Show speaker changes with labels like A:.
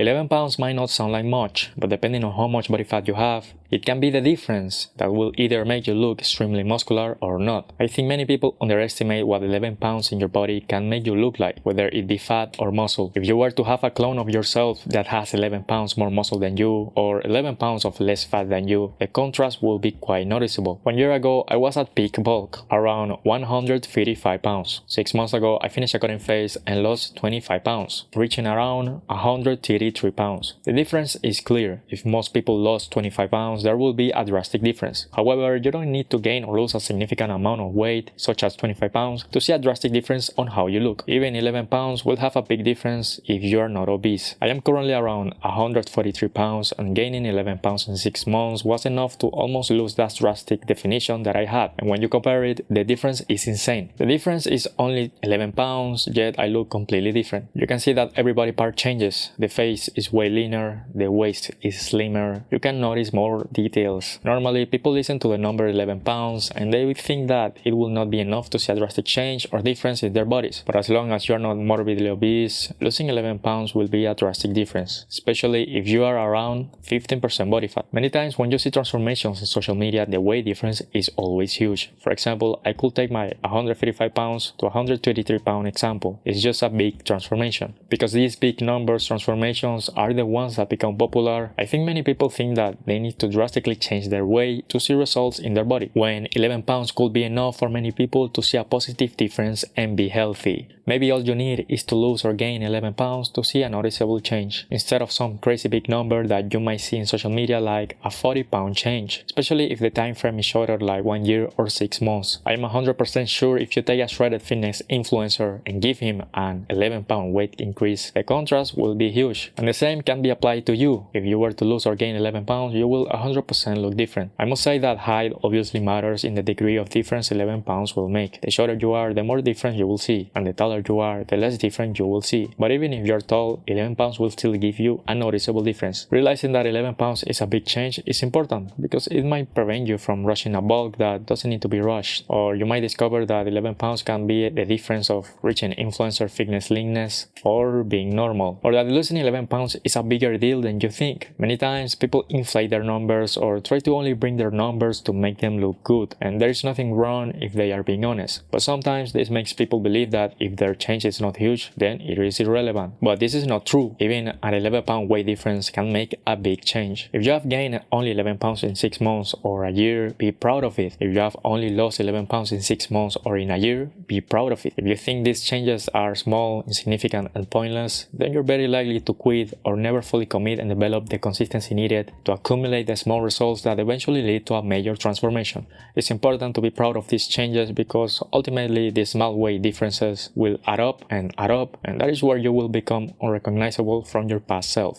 A: 11 pounds might not sound like much, but depending on how much body fat you have, it can be the difference that will either make you look extremely muscular or not. I think many people underestimate what 11 pounds in your body can make you look like, whether it be fat or muscle. If you were to have a clone of yourself that has 11 pounds more muscle than you, or 11 pounds of less fat than you, the contrast will be quite noticeable. 1 year ago, I was at peak bulk, around 155 pounds. 6 months ago, I finished a cutting phase and lost 25 pounds, reaching around 133 pounds. The difference is clear. If most people lost 25 pounds, there will be a drastic difference. However, you don't need to gain or lose a significant amount of weight, such as 25 pounds, to see a drastic difference on how you look. Even 11 pounds will have a big difference if you are not obese. I am currently around 143 pounds, and gaining 11 pounds in 6 months was enough to almost lose that drastic definition that I had. And when you compare it, the difference is insane. The difference is only 11 pounds, yet I look completely different. You can see that every body part changes. The face is way leaner, the waist is slimmer. You can notice more details. Normally, people listen to the number 11 pounds and they would think that it will not be enough to see a drastic change or difference in their bodies. But as long as you are not morbidly obese, losing 11 pounds will be a drastic difference, especially if you are around 15% body fat. Many times when you see transformations in social media, the weight difference is always huge. For example, I could take my 155 pounds to 123 pound example. It's just a big transformation. Because these big numbers transformations are the ones that become popular, I think many people think that they need to drastically change their weight to see results in their body, when 11 pounds could be enough for many people to see a positive difference and be healthy. Maybe all you need is to lose or gain 11 pounds to see a noticeable change, instead of some crazy big number that you might see in social media like a 40-pound change, especially if the time frame is shorter like 1 year or 6 months. I am 100% sure if you take a shredded fitness influencer and give him an 11-pound weight increase, the contrast will be huge. And the same can be applied to you. If you were to lose or gain 11 pounds, you will 100% look different. I must say that height obviously matters in the degree of difference 11 pounds will make. The shorter you are, the more difference you will see, and the taller you are, the less difference you will see. But even if you're tall, 11 pounds will still give you a noticeable difference. Realizing that 11 pounds is a big change is important, because it might prevent you from rushing a bulk that doesn't need to be rushed. Or you might discover that 11 pounds can be the difference of reaching influencer fitness leanness or being normal. Or that losing 11 pounds is a bigger deal than you think. Many times people inflate their numbers or try to only bring their numbers to make them look good, and there is nothing wrong if they are being honest. But sometimes this makes people believe that if their change is not huge, then it is irrelevant. But this is not true. Even an 11-pound weight difference can make a big change. If you have gained only 11 pounds in 6 months or a year, be proud of it. If you have only lost 11 pounds in 6 months or in a year, be proud of it. If you think these changes are small, insignificant, and pointless, then you're very likely to quit or never fully commit and develop the consistency needed to accumulate the small results that eventually lead to a major transformation. It's important to be proud of these changes, because ultimately these small weight differences will add up, and that is where you will become unrecognizable from your past self.